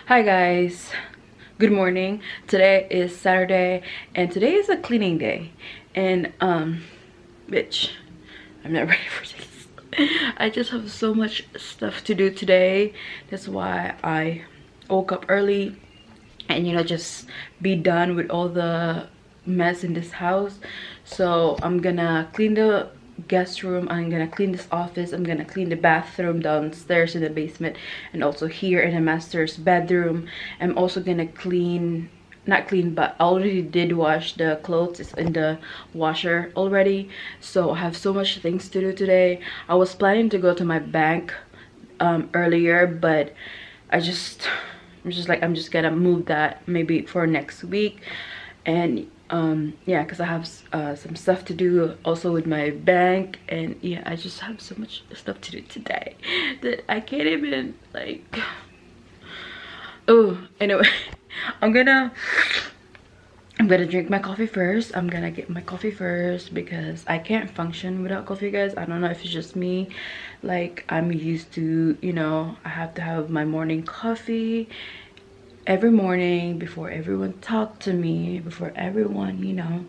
Hi guys, good morning. Today is Saturday and today is a cleaning day, and bitch, I'm not ready for this. I just have so much stuff to do today. That's why I woke up early and just be done with all the mess in this house. So I'm gonna clean the guest room, I'm gonna clean this office, I'm gonna clean the bathroom downstairs in the basement, and also here in the master's bedroom. I'm also gonna clean, not clean, but I already did wash the clothes. It's in the washer already. So I have so much things to do today. I was planning to go to my bank earlier, but I'm just gonna move that maybe for next week. And yeah, because I have some stuff to do also with my bank, and yeah, I just have so much stuff to do today that I can't even like. Oh, anyway, I'm gonna drink my coffee first. I'm gonna get my coffee first because I can't function without coffee, guys. I don't know if it's just me, like I'm used to, I have to have my morning coffee every morning before everyone talk to me, before everyone,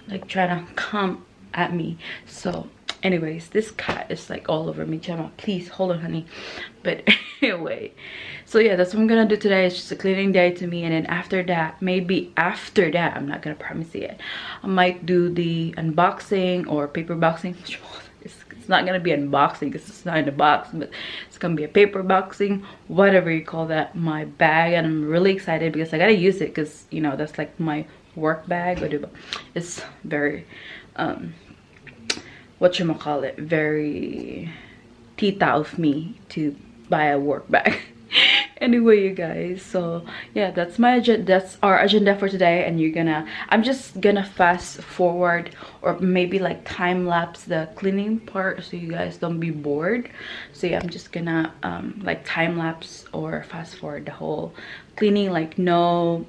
like try to come at me. So anyways, this cat is like all over me. Gemma, please hold on, honey. But anyway, so yeah, that's what I'm gonna do today. It's just a cleaning day to me, and then after that, maybe after that, I'm not gonna promise yet, I might do the unboxing or paper boxing. It's not gonna be unboxing because it's not in the box, but it's gonna be a paper boxing, whatever you call that, my bag. And I'm really excited because I gotta use it because that's like my work bag. It's very whatchamacallit, very tita of me to buy a work bag. Anyway, you guys, so yeah, that's our agenda for today. And I'm just gonna fast forward, or maybe like time lapse the cleaning part so you guys don't be bored. So yeah, I'm just gonna like time lapse or fast forward the whole cleaning, like no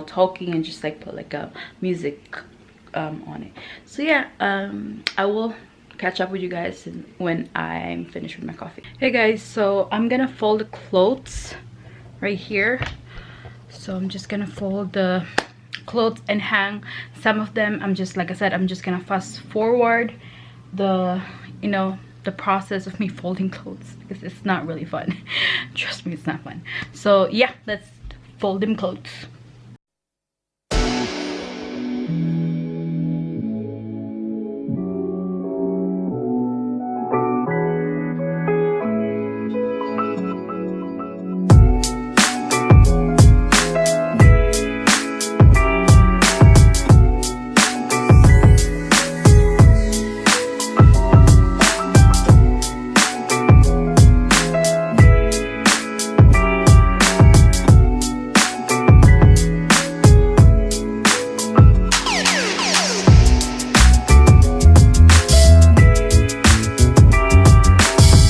talking, and just like put like a music on it. So yeah, I will catch up with you guys when I'm finished with my coffee. Hey guys, so I'm gonna fold the clothes right here. So I'm just gonna fold the clothes and hang some of them. I'm just, like I said, I'm just gonna fast forward the the process of me folding clothes because it's not really fun. Trust me, it's not fun. So yeah, let's fold them clothes.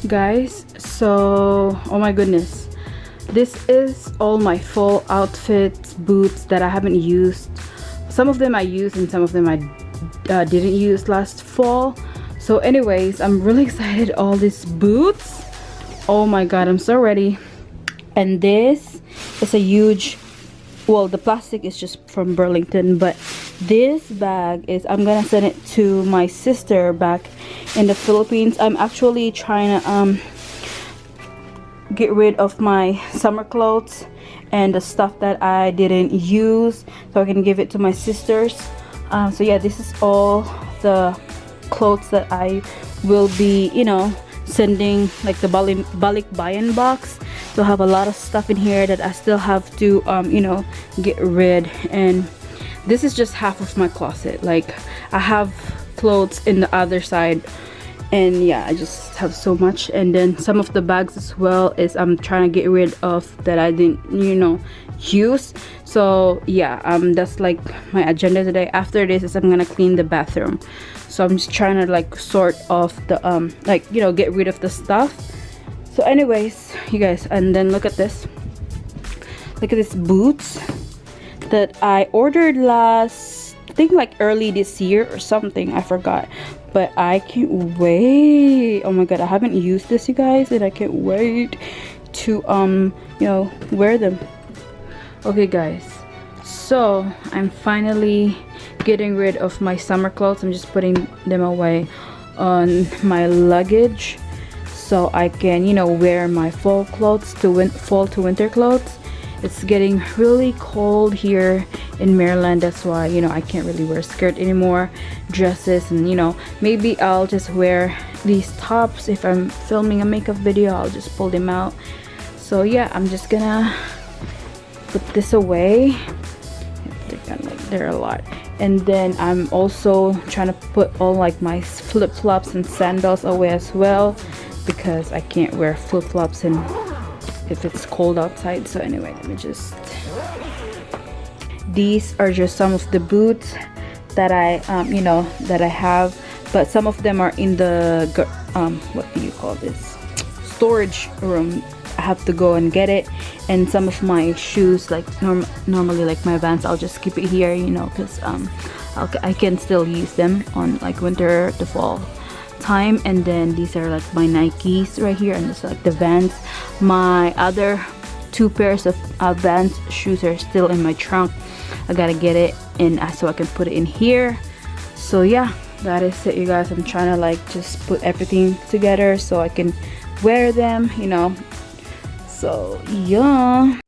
Guys, so oh my goodness, this is all my fall outfits, boots that I haven't used. Some of them I used and some of them I didn't use last fall. So anyways, I'm really excited. All these boots, oh my god, I'm so ready. And this is a huge, well, the plastic is just from Burlington, but this bag is, I'm gonna send it to my sister back in the Philippines. I'm actually trying to get rid of my summer clothes and the stuff that I didn't use so I can give it to my sisters. So yeah, this is all the clothes that I will be sending, like the balikbayan box. So I have a lot of stuff in here that I still have to get rid. And this is just half of my closet. Like I have clothes in the other side, and yeah, I just have so much. And then some of the bags as well is I'm trying to get rid of that I didn't use. So yeah, that's like my agenda today. After this is I'm gonna clean the bathroom. So I'm just trying to like sort off the get rid of the stuff. So anyways, you guys, and then look at this. Look at these boots that I ordered last, I think like early this year or something, I forgot. But I can't wait. Oh my god, I haven't used this, you guys, and I can't wait to you know, wear them. Okay guys, so I'm finally getting rid of my summer clothes. I'm just putting them away on my luggage so I can, you know, wear my fall clothes to fall to winter clothes. It's getting really cold here in Maryland. That's why, you know, I can't really wear skirt anymore, dresses, and you know, maybe I'll just wear these tops. If I'm filming a makeup video, I'll just pull them out. So yeah, I'm just gonna put this away. They're a lot. And then I'm also trying to put all like my flip-flops and sandals away as well, because I can't wear flip-flops and if it's cold outside. So anyway, let me just, these are just some of the boots that I you know, that I have, but some of them are in the what do you call this, storage room. I have to go and get it. And some of my shoes, like normally like my Vans, I'll just keep it here, you know, because I can still use them on like winter to fall time. And then these are like my Nikes right here, and this is like the Vans. My other 2 pairs of Vans shoes are still in my trunk. I gotta get it in so I can put it in here. So yeah, that is it, you guys. I'm trying to like just put everything together so I can wear them, you know. So yeah.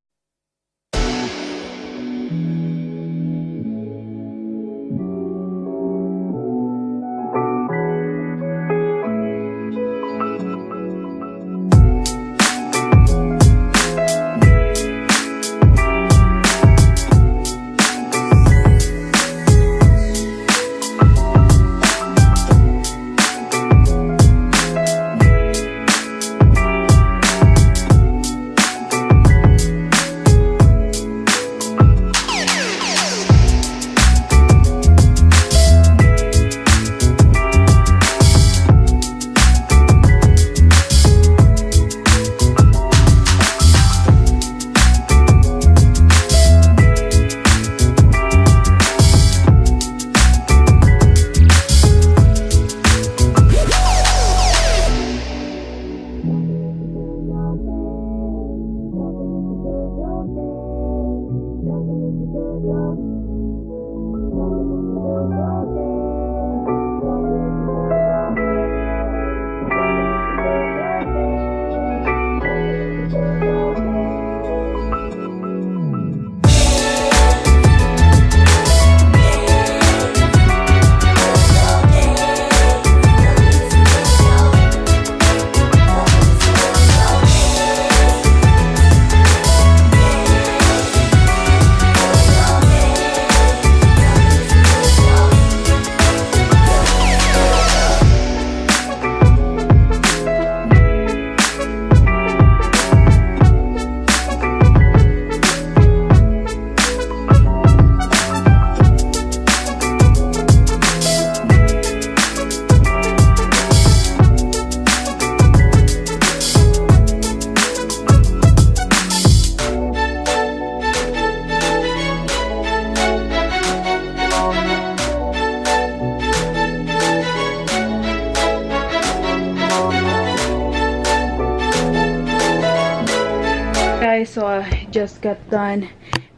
So I just got done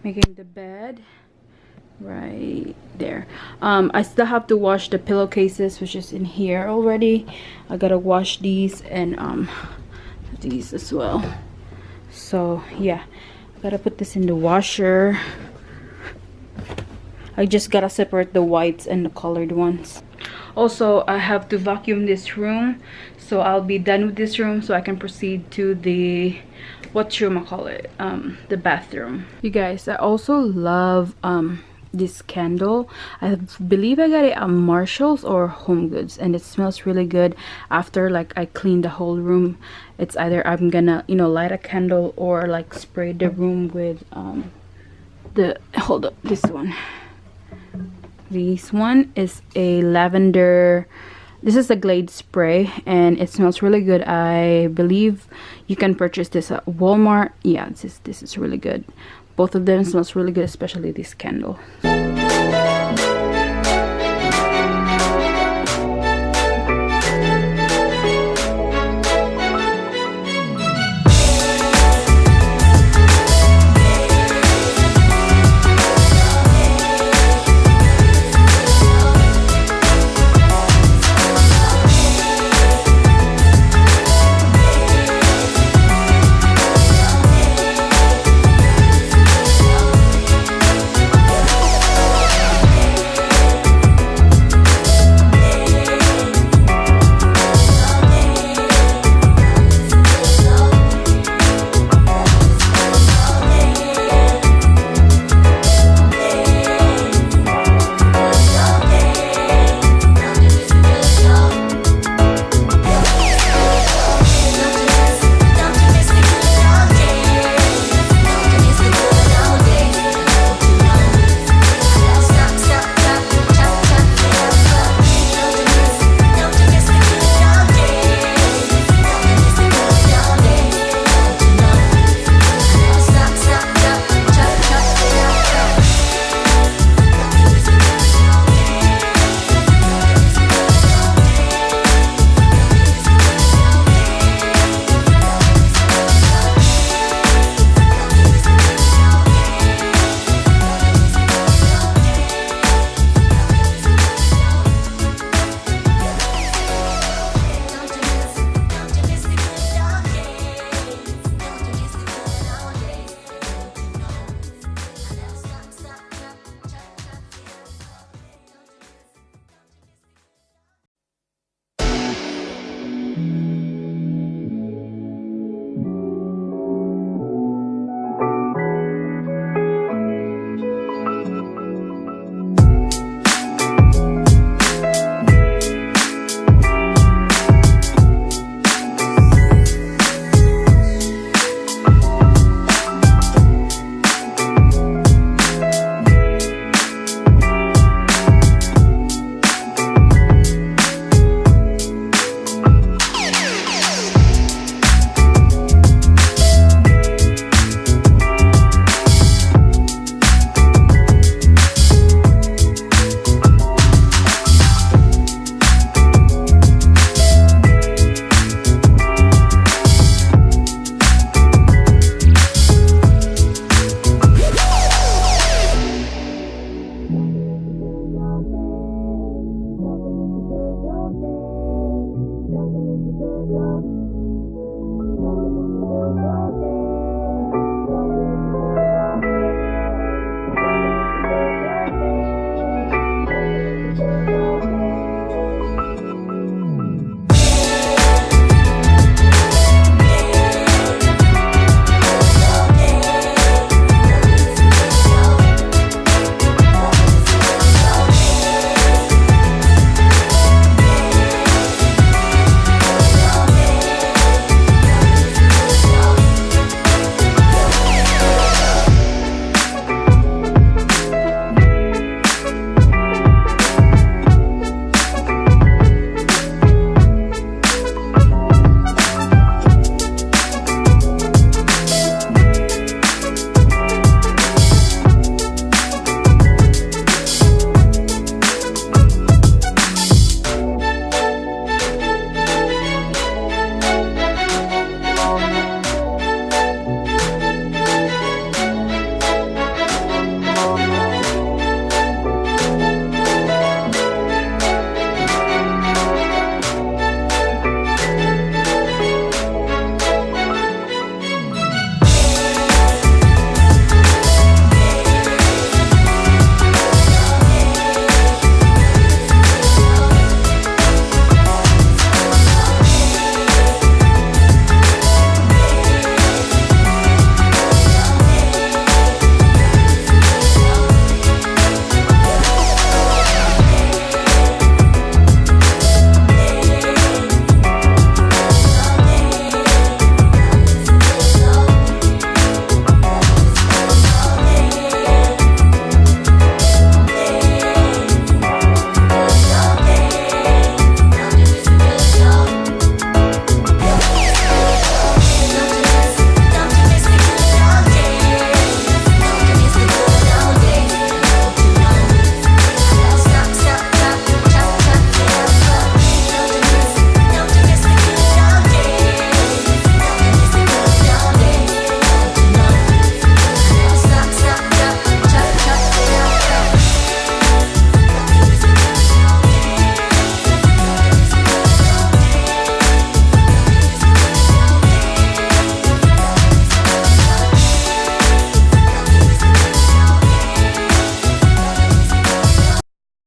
making the bed right there. I still have to wash the pillowcases, which is in here already. I gotta wash these and these as well. So yeah, I gotta put this in the washer. I just gotta separate the whites and the colored ones. Also, I have to vacuum this room, so I'll be done with this room so I can proceed to the, what room I call it, the bathroom. You guys, I also love this candle. I believe I got it at Marshall's or Home Goods, and it smells really good after like I clean the whole room. It's either I'm gonna, you know, light a candle or like spray the room with the, hold up, this one. This one is a lavender, this is a Glade spray, and it smells really good. I believe you can purchase this at Walmart. Yeah, this is really good. Both of them smells really good, especially this candle.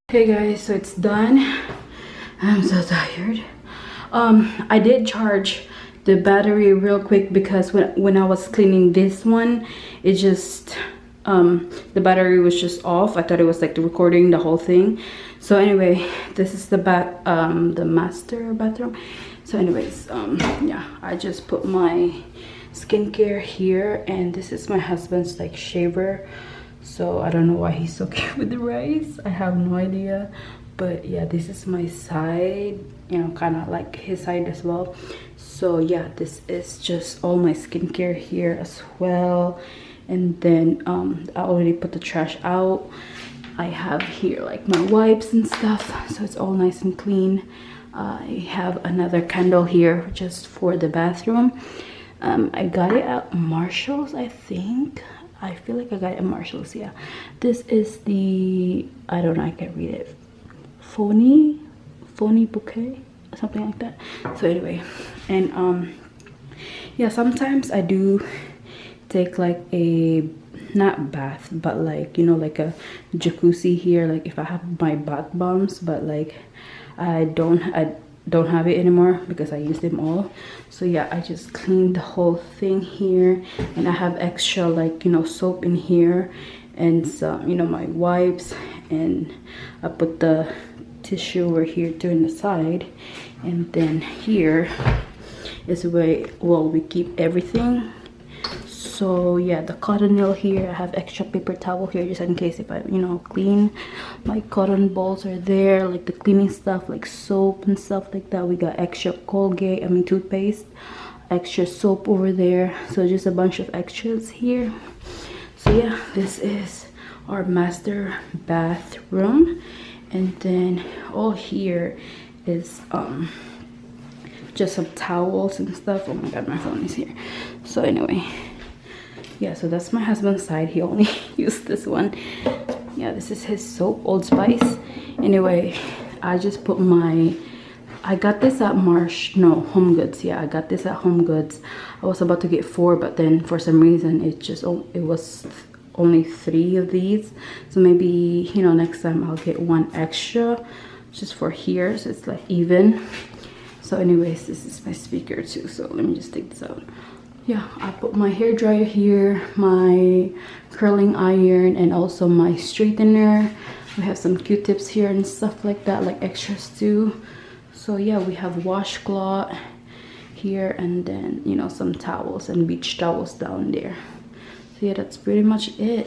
Hey guys, so it's done. I'm so tired. I did charge the battery real quick because when I was cleaning this one, it just the battery was just off. I thought it was like the recording the whole thing. So anyway, this is the the master bathroom. So anyways, yeah, I just put my skincare here, and this is my husband's like shaver. So I don't know why he's so cute with the rice. I have no idea. But yeah, this is my side, you know, kind of like his side as well. So yeah, this is just all my skincare here as well. And then I already put the trash out. I have here like my wipes and stuff, so it's all nice and clean. I have another candle here just for the bathroom. I got it at Marshall's, I think. I feel like I got it at Marshall's. Yeah, this is the, I don't know, I can't read it, phony bouquet, something like that. So anyway, and yeah, sometimes I do take like a, not bath, but like, you know, like a jacuzzi here, like if I have my bath bombs, but like I don't have it anymore because I used them all. So yeah, I just cleaned the whole thing here, and I have extra like, you know, soap in here and some, you know, my wipes, and I put the tissue over here too in the side. And then here is where, well, we keep everything. So yeah, the cotton nail here, I have extra paper towel here just in case if I, you know, clean. My cotton balls are there, like the cleaning stuff, like soap and stuff like that. We got extra Colgate, I mean toothpaste, extra soap over there. So just a bunch of extras here. So yeah, this is our master bathroom. And then all here is just some towels and stuff. Oh my god, my phone is here. So anyway, yeah, so that's my husband's side. He only used this one. Yeah, this is his soap, Old Spice. Anyway, I just put my, I got this at Home Goods. Yeah, I got this at Home Goods. I was about to get 4, but then for some reason it was only 3 of these. So maybe, you know, next time I'll get 1 extra just for here, so it's like even. So anyways, this is my speaker too, so let me just take this out. Yeah, I put my hair dryer here, my curling iron, and also my straightener. We have some Q-tips here and stuff like that, like extras too. So yeah, we have washcloth here, and then, you know, some towels and beach towels down there. So yeah, that's pretty much it,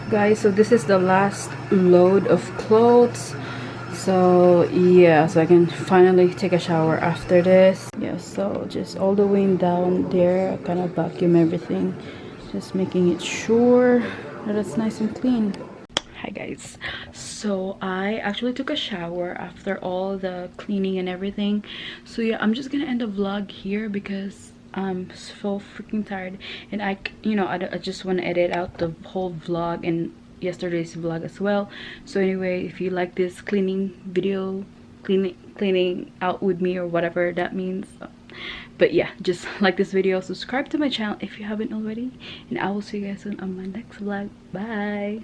guys. So this is the last load of clothes. So yeah, so I can finally take a shower after this. Yeah, so just all the way down there, I kind of vacuum everything, just making it sure that it's nice and clean. Hi guys, so I actually took a shower after all the cleaning and everything. So yeah, I'm just gonna end the vlog here because I'm so freaking tired, and I just want to edit out the whole vlog and yesterday's vlog as well. So anyway, if you like this cleaning video, cleaning out with me or whatever that means, but yeah, just like this video, subscribe to my channel if you haven't already, and I will see you guys soon on my next vlog. Bye.